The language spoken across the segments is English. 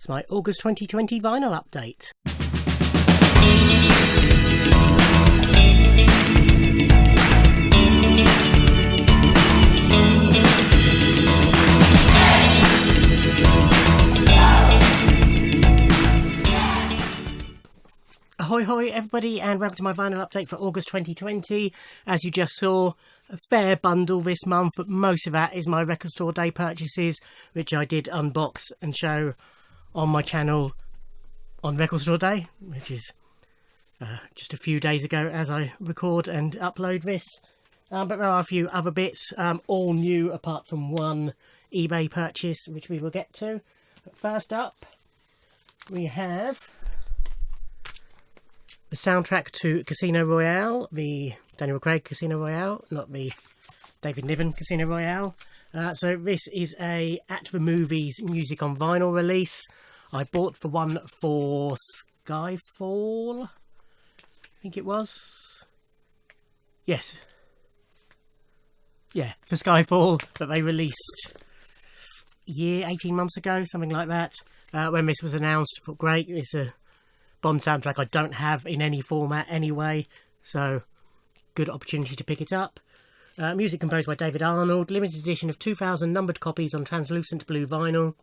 It's my August 2020 vinyl update. Ahoy hoy everybody, and welcome to my vinyl update for August 2020. As you just saw, a fair bundle this month, but most of that is my record store day purchases, which I did unbox and show on my channel on record store day, which is just a few days ago as I record and upload this. But there are a few other bits, all new apart from one eBay purchase, which we will get to. But first up, we have the soundtrack to Casino Royale, the Daniel Craig Casino Royale, not the David Niven Casino Royale. So this is a At the Movies music on vinyl release. I bought the one for Skyfall, I think it was. Yes. Yeah, for Skyfall, that they released 18 months ago, something like that. When this was announced, I thought, great, it's a Bond soundtrack I don't have in any format anyway, so good opportunity to pick it up. Music composed by David Arnold, limited edition of 2,000 numbered copies on translucent blue vinyl.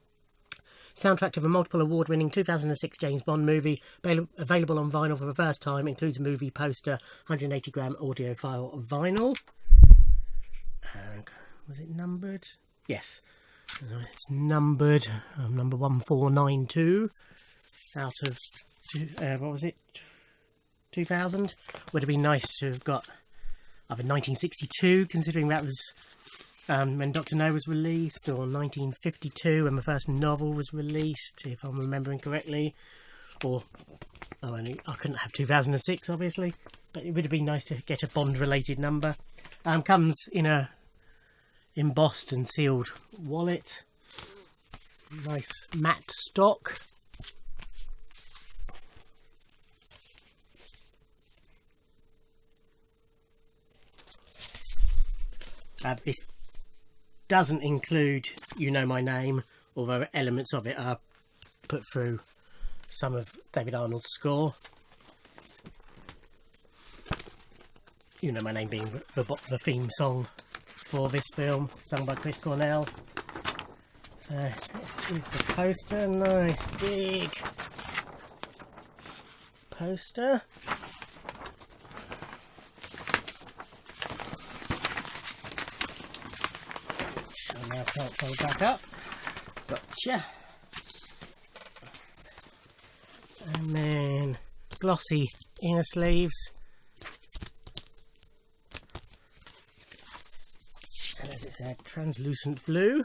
Soundtrack to the multiple award-winning 2006 James Bond movie, available on vinyl for the first time, includes a movie poster, 180-gram audio file of vinyl. Was it numbered? Yes, it's numbered, number 1492, out of, what was it, 2000? Would have been nice to have got either 1962, considering that was when Dr. No was released, or 1952 when the first novel was released, if I'm remembering correctly. Or I couldn't have 2006, obviously, but it would have been nice to get a Bond-related number. Comes in a embossed and sealed wallet. Nice matte stock. This doesn't include You Know My Name, although elements of it are put through some of David Arnold's score. You Know My Name being the theme song for this film, sung by Chris Cornell. This is the poster, nice big poster. Now can't fold back up. Gotcha. And then glossy inner sleeves. And as it said, translucent blue.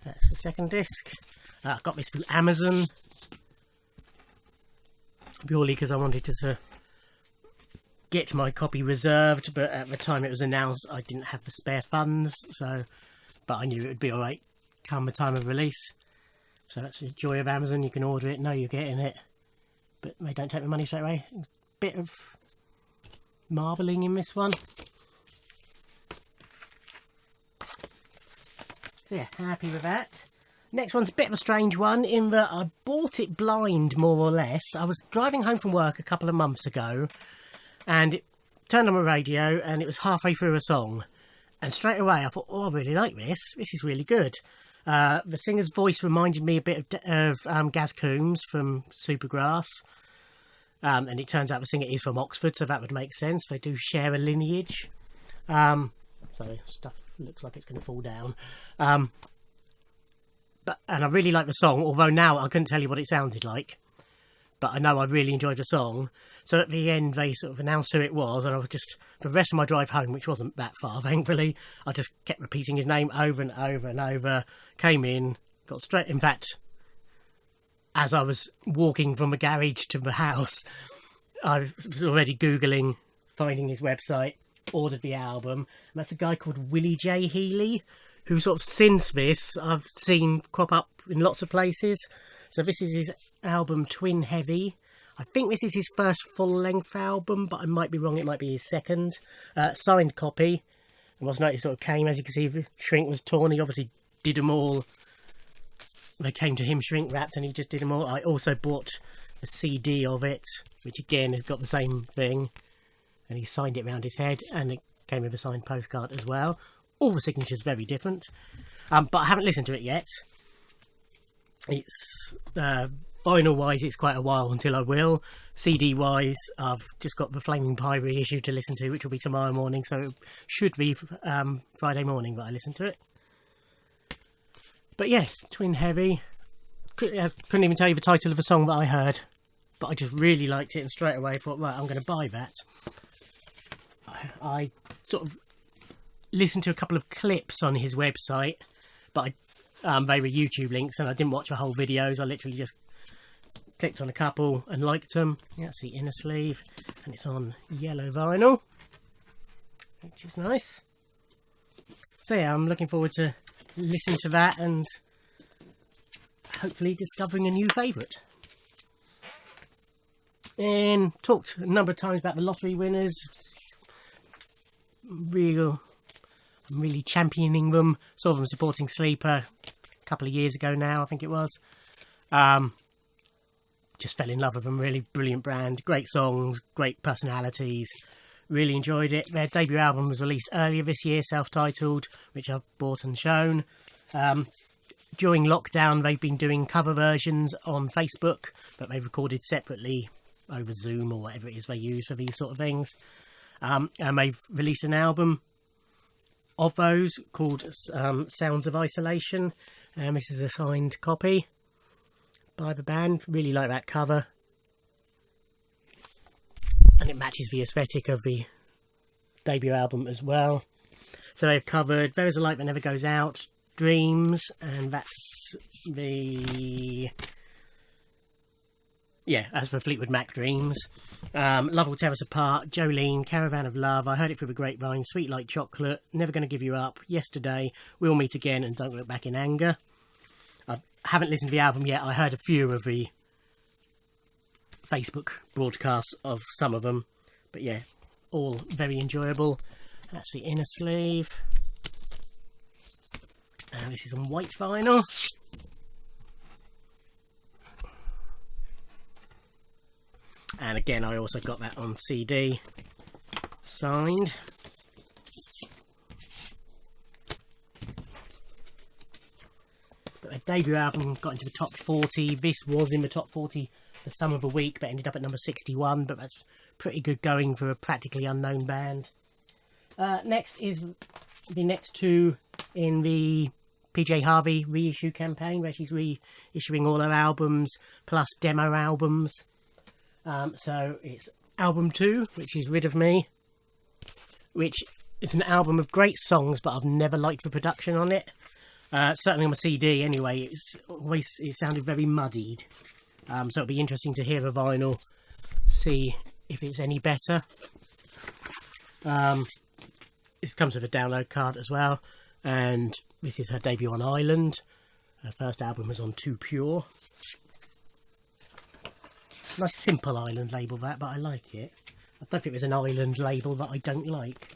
That's the second disc. I got this through Amazon, purely because I wanted to get my copy reserved, but at the time it was announced I didn't have the spare funds, but I knew it would be alright come the time of release. So that's the joy of Amazon, you can order it, know you're getting it, but they don't take the money straight away. A bit of marbling in this one. So yeah, happy with that. Next one's a bit of a strange one in that I bought it blind, more or less. I was driving home from work a couple of months ago and it turned on my radio and it was halfway through a song. And straight away I thought, oh, I really like this. This is really good. The singer's voice reminded me a bit of Gaz Coombs from Supergrass. And it turns out the singer is from Oxford, so that would make sense. They do share a lineage. So stuff looks like it's going to fall down. And I really like the song, although now I couldn't tell you what it sounded like. But I know I really enjoyed the song. So at the end, they sort of announced who it was, and I was just, for the rest of my drive home, which wasn't that far, thankfully, I just kept repeating his name over and over and over. Came in, got straight, in fact, as I was walking from the garage to the house, I was already Googling, finding his website, ordered the album. And that's a guy called Willie J. Healy, who sort of since this I've seen crop up in lots of places. So this is his album Twin Heavy. I think this is his first full-length album, but I might be wrong, it might be his second. Signed copy. It was noticed sort of came, as you can see, the shrink was torn. He obviously did them all. They came to him shrink wrapped and he just did them all. I also bought a CD of it, which again has got the same thing. And he signed it around his head, and it came with a signed postcard as well. All the signatures very different. But I haven't listened to it yet. It's vinyl-wise, it's quite a while until I will. CD-wise, I've just got the Flaming Pie reissue to listen to, which will be tomorrow morning, so it should be Friday morning that I listen to it. But yeah, Twin Heavy. Couldn't even tell you the title of the song that I heard, but I just really liked it, and straight away thought, right, I'm going to buy that. I sort of listened to a couple of clips on his website, but they were YouTube links, and I didn't watch the whole videos. I literally just clicked on a couple and liked them. Yeah, that's the inner sleeve, and it's on yellow vinyl, which is nice. So yeah, I'm looking forward to listening to that and hopefully discovering a new favourite. And talked a number of times about the lottery winners. I'm really championing them. Saw them supporting Sleeper a couple of years ago now, I think it was. Just fell in love with them, really brilliant brand, great songs, great personalities. Really enjoyed it. Their debut album was released earlier this year, self-titled, which I've bought and shown. During lockdown, they've been doing cover versions on Facebook, but they've recorded separately over Zoom or whatever it is they use for these sort of things. And they've released an album of those called Sounds of Isolation. This is a signed copy by the band. Really like that cover. And it matches the aesthetic of the debut album as well. So they've covered There's a Light That Never Goes Out, Dreams, and that's the... yeah, as for Fleetwood Mac Dreams. Love Will Tear Us Apart, Jolene, Caravan of Love, I Heard It Through the Grapevine, Sweet Like Chocolate, Never Gonna Give You Up, Yesterday, We'll Meet Again, and Don't Look Back in Anger. I haven't listened to the album yet. I heard a few of the Facebook broadcasts of some of them, but yeah, all very enjoyable. That's the inner sleeve, and this is on white vinyl. And again, I also got that on CD, signed. But their debut album got into the top 40. This was in the top 40 for some of the week, but ended up at number 61. But that's pretty good going for a practically unknown band. Next is the next two in the PJ Harvey reissue campaign, where she's reissuing all her albums plus demo albums. So it's album 2, which is Rid of Me, which is an album of great songs, but I've never liked the production on it. Certainly on the CD anyway, it sounded very muddied. So it'll be interesting to hear the vinyl, see if it's any better. This comes with a download card as well, and this is her debut on Island. Her first album was on Too Pure. Nice simple Island label that, but I like it. I don't think there's an Island label that I don't like.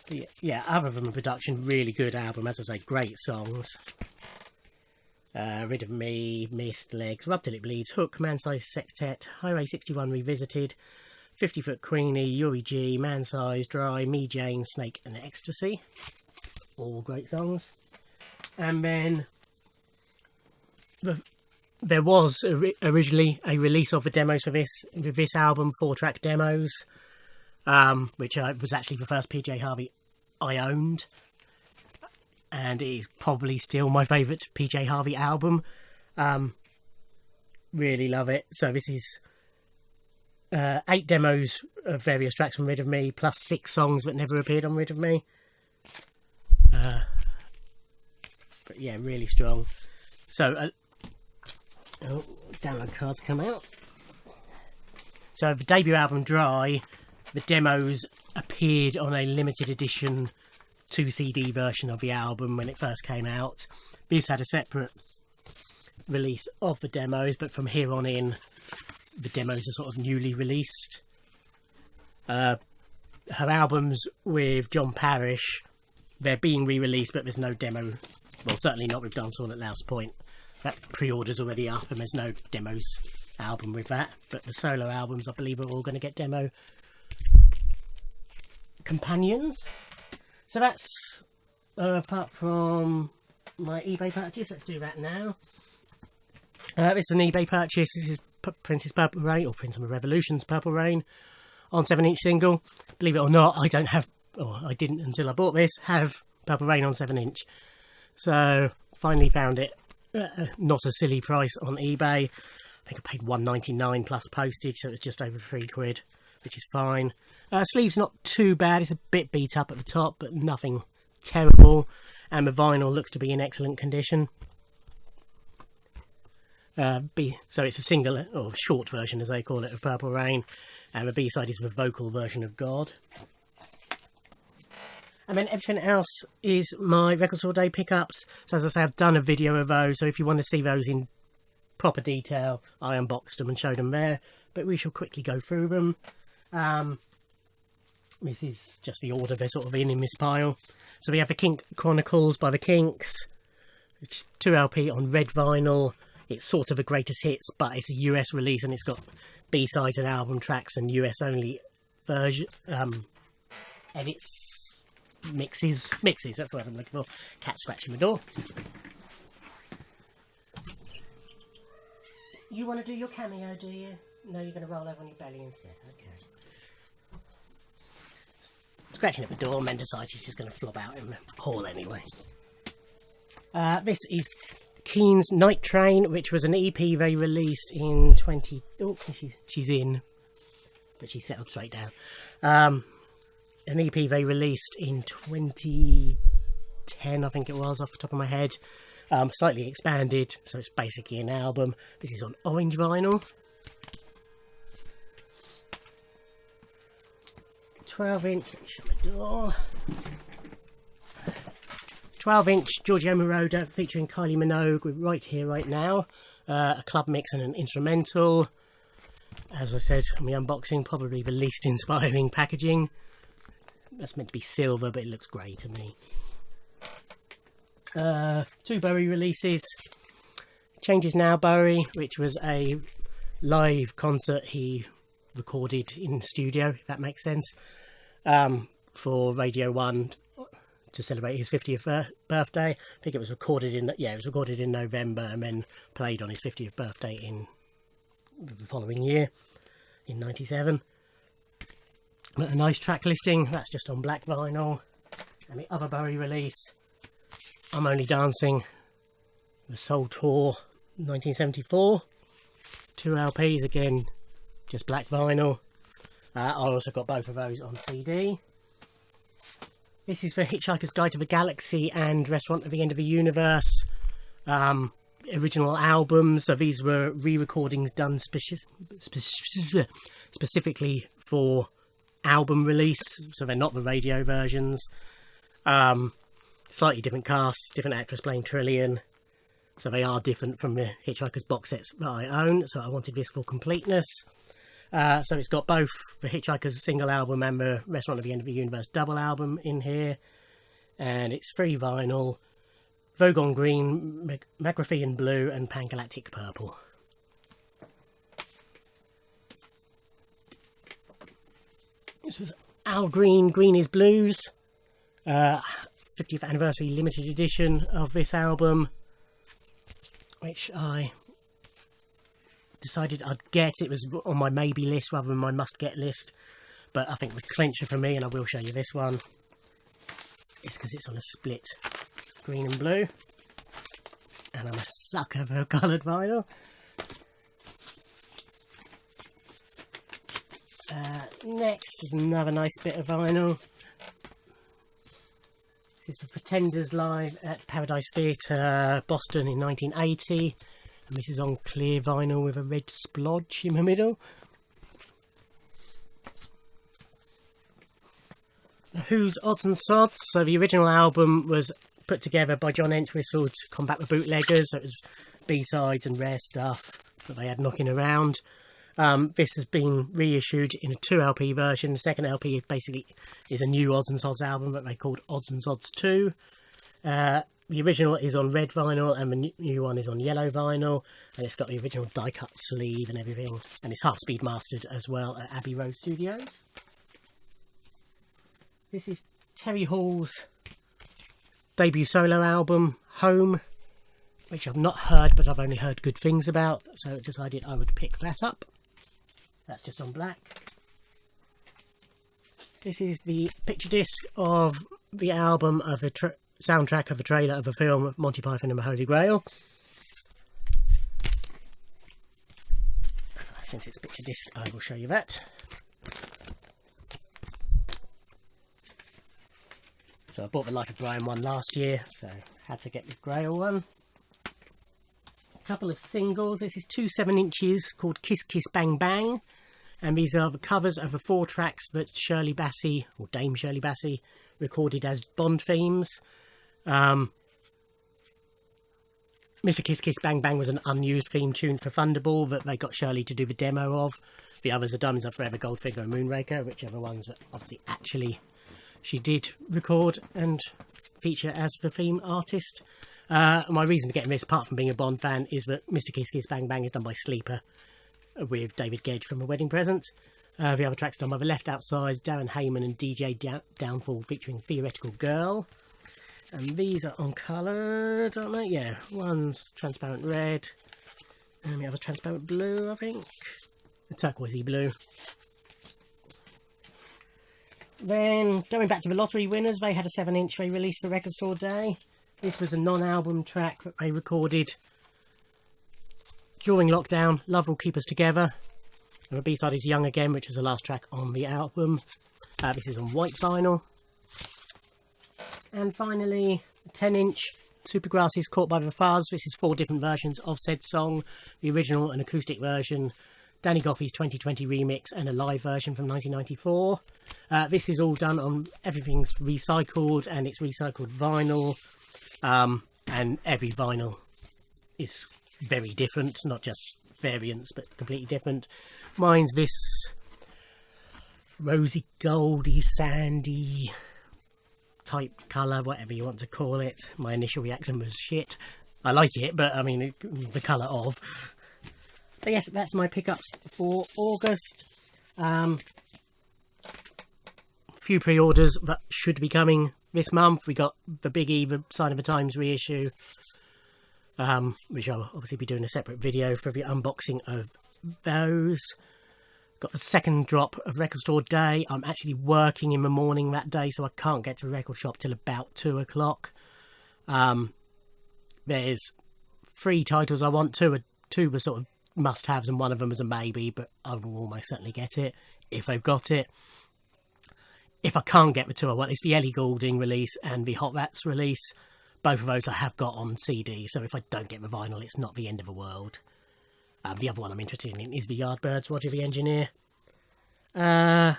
But yeah, other than the production, really good album. As I say, great songs. Rid of Me, Mist, Legs, Rub Till It Bleeds, Hook, Man Size Sextet, Highway 61 Revisited, 50 Foot Queenie, Yuri G, Man Size, Dry, Me Jane, Snake and Ecstasy. All great songs. And then there was originally a release of the demos for this album, 4-track demos, which was actually the first PJ Harvey I owned, and it is probably still my favourite PJ Harvey album. Really love it. So this is 8 demos of various tracks from Rid of Me, plus 6 songs that never appeared on Rid of Me. But yeah, really strong. So download cards come out. So the debut album Dry, the demos appeared on a limited edition 2 CD version of the album when it first came out. This had a separate release of the demos, but from here on in, the demos are sort of newly released. Her albums with John Parrish, they're being re-released, but there's no demo. Well, certainly not with Dancehall at Louse Point. That pre-order's already up, and there's no demos album with that. But the solo albums, I believe, are all going to get demo companions. So that's apart from my eBay purchase. Let's do that now. This is an eBay purchase. This is Prince's Purple Rain, or Prince of Revolution's Purple Rain, on 7-inch single. Believe it or not, I don't have, or I didn't until I bought this, have Purple Rain on 7-inch. So finally found it at not a silly price on eBay. I think I paid $1.99 plus postage, so it was just over £3, which is fine. Sleeve's not too bad. It's a bit beat up at the top, but nothing terrible. And the vinyl looks to be in excellent condition. So it's a single, or short version as they call it, of Purple Rain. And the B-side is the vocal version of God. And then everything else is my Record Store Day pickups. So as I say, I've done a video of those. So if you want to see those in proper detail, I unboxed them and showed them there. But we shall quickly go through them. This is just the order they're sort of in this pile. So we have the Kink Chronicles by the Kinks, which is 2 LP on red vinyl. It's sort of a greatest hits, but it's a US release, and it's got B-sides and album tracks and US only version edits, mixes. That's what I'm looking for. Cat scratching the door. You want to do your cameo, do you? No, you're going to roll over on your belly instead. Okay. Scratching at the door, men decide she's just going to flop out in the hall anyway. This is Keen's Night Train, which was an EP they released in she's in, but she's settled straight down. An EP they released in 2010, I think it was, off the top of my head. Slightly expanded, so it's basically an album. This is on orange vinyl. 12-inch, shut my door. 12-inch Giorgio Moroder featuring Kylie Minogue with Right Here, Right Now. A club mix and an instrumental. As I said in the unboxing, probably the least inspiring packaging. That's meant to be silver, but it looks grey to me. 2 Bowie releases. Changes Now Bowie, which was a live concert he recorded in the studio, if that makes sense, for Radio 1 to celebrate his 50th birthday. I think it was recorded in November and then played on his 50th birthday in the following year, in 97. A nice track listing. That's just on black vinyl. And the other Bowie release, I'm Only Dancing, the Soul Tour 1974. 2 LPs, again, just black vinyl. I also got both of those on CD. This is for Hitchhiker's Guide to the Galaxy and Restaurant at the End of the Universe. Original albums. So these were re-recordings done specifically for album release. So they're not the radio versions. Slightly different casts, different actress playing Trillian. So they are different from the Hitchhiker's box sets that I own. So I wanted this for completeness. So it's got both the Hitchhiker's single album and the Restaurant at the End of the Universe double album in here. And it's free vinyl, Vogon Green, Macrophian Blue and Pangalactic Purple. This was Al Green, Greenest Blues. 50th anniversary limited edition of this album, which I decided I'd get. It was on my maybe list rather than my must get list, but I think the clincher for me, and I will show you this one, is because it's on a split green and blue, and I'm a sucker for coloured vinyl. Next is another nice bit of vinyl. This is the Pretenders live at Paradise Theatre, Boston in 1980. And this is on clear vinyl with a red splodge in the middle. Who's Odds and Sods? So the original album was put together by John Entwistle to combat the bootleggers. So it was B-sides and rare stuff that they had knocking around. This has been reissued in a 2 LP version. The second LP basically is a new Odds and Sods album that they called Odds and Sods 2. The original is on red vinyl and the new one is on yellow vinyl, and it's got the original die-cut sleeve and everything, and it's half-speed mastered as well at Abbey Road Studios. This is Terry Hall's debut solo album, Home, which I've not heard, but I've only heard good things about, so I decided I would pick that up. That's just on black. This is the picture disc of the album of a soundtrack of a trailer of a film, Monty Python and the Holy Grail. Since it's picture disc, I will show you that. So I bought the Life of Brian one last year, so had to get the Grail one. A couple of singles. This is 2 7-inches called Kiss Kiss Bang Bang, and these are the covers of the 4 tracks that Shirley Bassey, or Dame Shirley Bassey, recorded as Bond themes. Mr. Kiss Kiss Bang Bang was an unused theme tune for Thunderball that they got Shirley to do the demo of. The others are done as Forever Goldfinger and Moonraker, whichever ones that obviously actually she did record and feature as the theme artist. My reason for getting this, apart from being a Bond fan, is that Mr. Kiss Kiss Bang Bang is done by Sleeper with David Gedge from A Wedding Present. The other tracks done by The Left Outsides, Darren Hayman and DJ Downfall featuring Theoretical Girl. And these are uncoloured, aren't they? Yeah, one's transparent red and the other's transparent blue, I think. A turquoisey blue. Then, going back to the lottery winners, they had a 7-inch they released for Record Store Day. This was a non-album track that they recorded during lockdown. Love Will Keep Us Together. And the B-side is Young Again, which was the last track on the album. This is on white vinyl. And finally, a 10-inch Supergrass is Caught by the Fuzz. This is 4 different versions of said song. The original, an acoustic version, Danny Goffey's 2020 remix, and a live version from 1994. This is all done on, everything's recycled, and it's recycled vinyl. And every vinyl is very different, not just variants, but completely different. Mine's this rosy, goldy, sandy type colour, whatever you want to call it. My initial reaction was shit. I like it, but I mean, the colour of. So yes, that's my pickups for August. Few pre-orders that should be coming this month. We got the Biggie, the Sign of the Times reissue, which I'll obviously be doing a separate video for the unboxing of those. Got the second drop of Record Store Day. I'm actually working in the morning that day, so I can't get to the record shop till about 2 o'clock. There's 3 titles I want. 2 were sort of must-haves, and one of them is a maybe, but I will almost certainly get it if they've got it. If I can't get the 2 I want, it's the Ellie Goulding release and the Hot Rats release. Both of those I have got on CD, so if I don't get the vinyl, it's not the end of the world. The other one I'm interested in is the Yardbirds, Roger the Engineer. I'm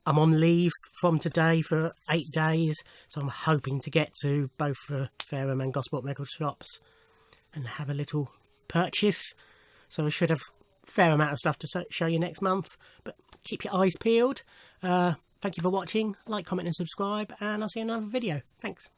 on leave from today for 8 days, so I'm hoping to get to both the Fareham and Gosport record shops and have a little purchase. So I should have a fair amount of stuff to show you next month, but keep your eyes peeled. Thank you for watching. Like, comment and subscribe, and I'll see you in another video. Thanks.